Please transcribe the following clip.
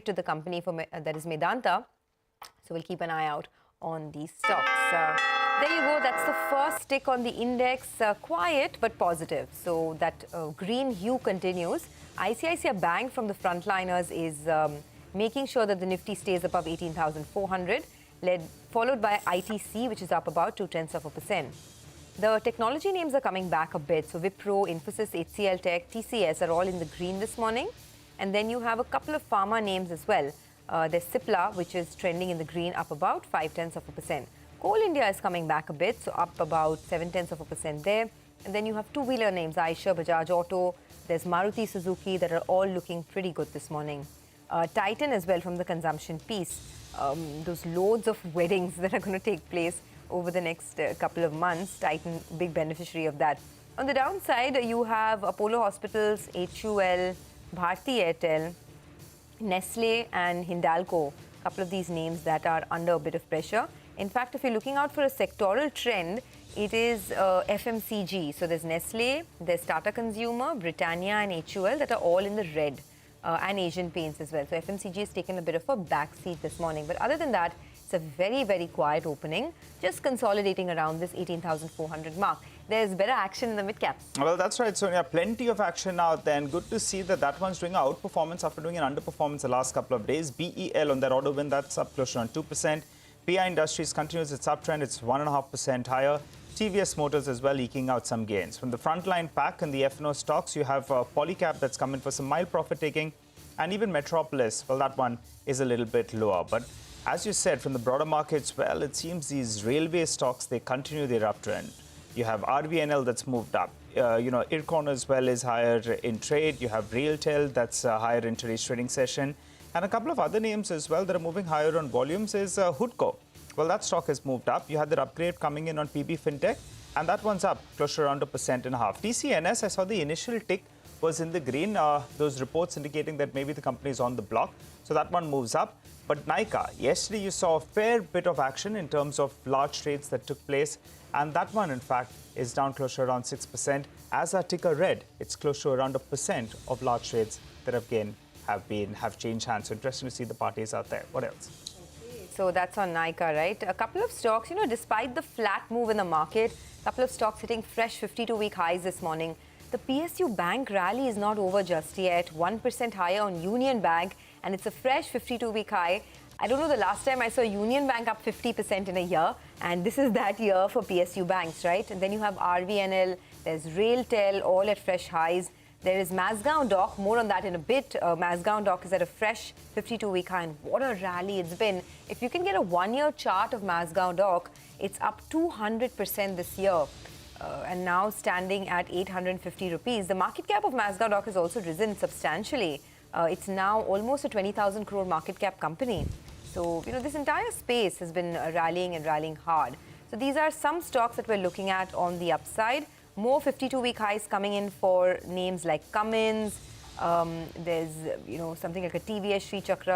to the company that is Medanta. So we'll keep an eye out on these stocks. There you go. That's the first tick on the index. Quiet but positive. So that green hue continues. ICICI Bank from the frontliners is making sure that the Nifty stays above 18,400, followed by ITC, which is up about 0.2%. The technology names are coming back a bit. So Wipro, Infosys, HCL Tech, TCS are all in the green this morning. And then you have a couple of pharma names as well. There's Cipla, which is trending in the green, up about 0.5%. Coal India is coming back a bit, so up about 0.7% there. And then you have two-wheeler names, Eicher, Bajaj Auto, there's Maruti Suzuki, that are all looking pretty good this morning. Titan as well from the consumption piece. Those loads of weddings that are going to take place over the next couple of months. Titan, big beneficiary of that. On the downside, you have Apollo Hospitals, HUL, Bharti Airtel, Nestle and Hindalco, a couple of these names that are under a bit of pressure. In fact, if you're looking out for a sectoral trend, it is FMCG. So there's Nestle, there's Tata Consumer, Britannia and HUL that are all in the red, and Asian Paints as well. So FMCG has taken a bit of a backseat this morning. But other than that, it's a very, very quiet opening, just consolidating around this 18,400 mark. There's better action in the mid-caps. Well, that's right, Sonia. Plenty of action out there, and good to see that one's doing an outperformance after doing an underperformance the last couple of days. BEL on that order win, that's up close to around 2%. PI Industries continues its uptrend. It's 1.5% higher. TVS Motors as well eking out some gains. From the frontline pack in the F&O stocks, you have Polycab that's come in for some mild profit taking, and even Metropolis, well, that one is a little bit lower. But as you said, from the broader markets, well, it seems these railway stocks, they continue their uptrend. You have RVNL that's moved up. IRCON as well is higher in trade. You have RailTel that's higher in today's trading session. And a couple of other names as well that are moving higher on volumes is Hoodco. Well, that stock has moved up. You had that upgrade coming in on PB Fintech, and that one's up close to around 1.5%. TCNS, I saw the initial tick was in the green. Those reports indicating that maybe the company is on the block. So that one moves up. But Nykaa, yesterday you saw a fair bit of action in terms of large trades that took place. And that one, in fact, is down close to around 6%. As our ticker read, it's close to around 1% of large trades that have changed hands. So interesting to see the parties out there. What else? So that's on Nykaa, right? A couple of stocks, despite the flat move in the market, a couple of stocks hitting fresh 52-week highs this morning. The PSU Bank rally is not over just yet. 1% higher on Union Bank, and it's a fresh 52-week high. I don't know the last time I saw Union Bank up 50% in a year, and this is that year for PSU banks, right? And then you have RVNL, there's RailTel, all at fresh highs. There is Mazagon Dock, more on that in a bit. Mazagon Dock is at a fresh 52-week high, and what a rally it's been. If you can get a one-year chart of Mazagon Dock, it's up 200% this year. And now standing at 850 rupees. The market cap of Mazagon Dock has also risen substantially. It's now almost a 20,000 crore market cap company. So, this entire space has been rallying and rallying hard. So these are some stocks that we're looking at on the upside. More 52-week highs coming in for names like Cummins. There's, something like a TVS Sri Chakra.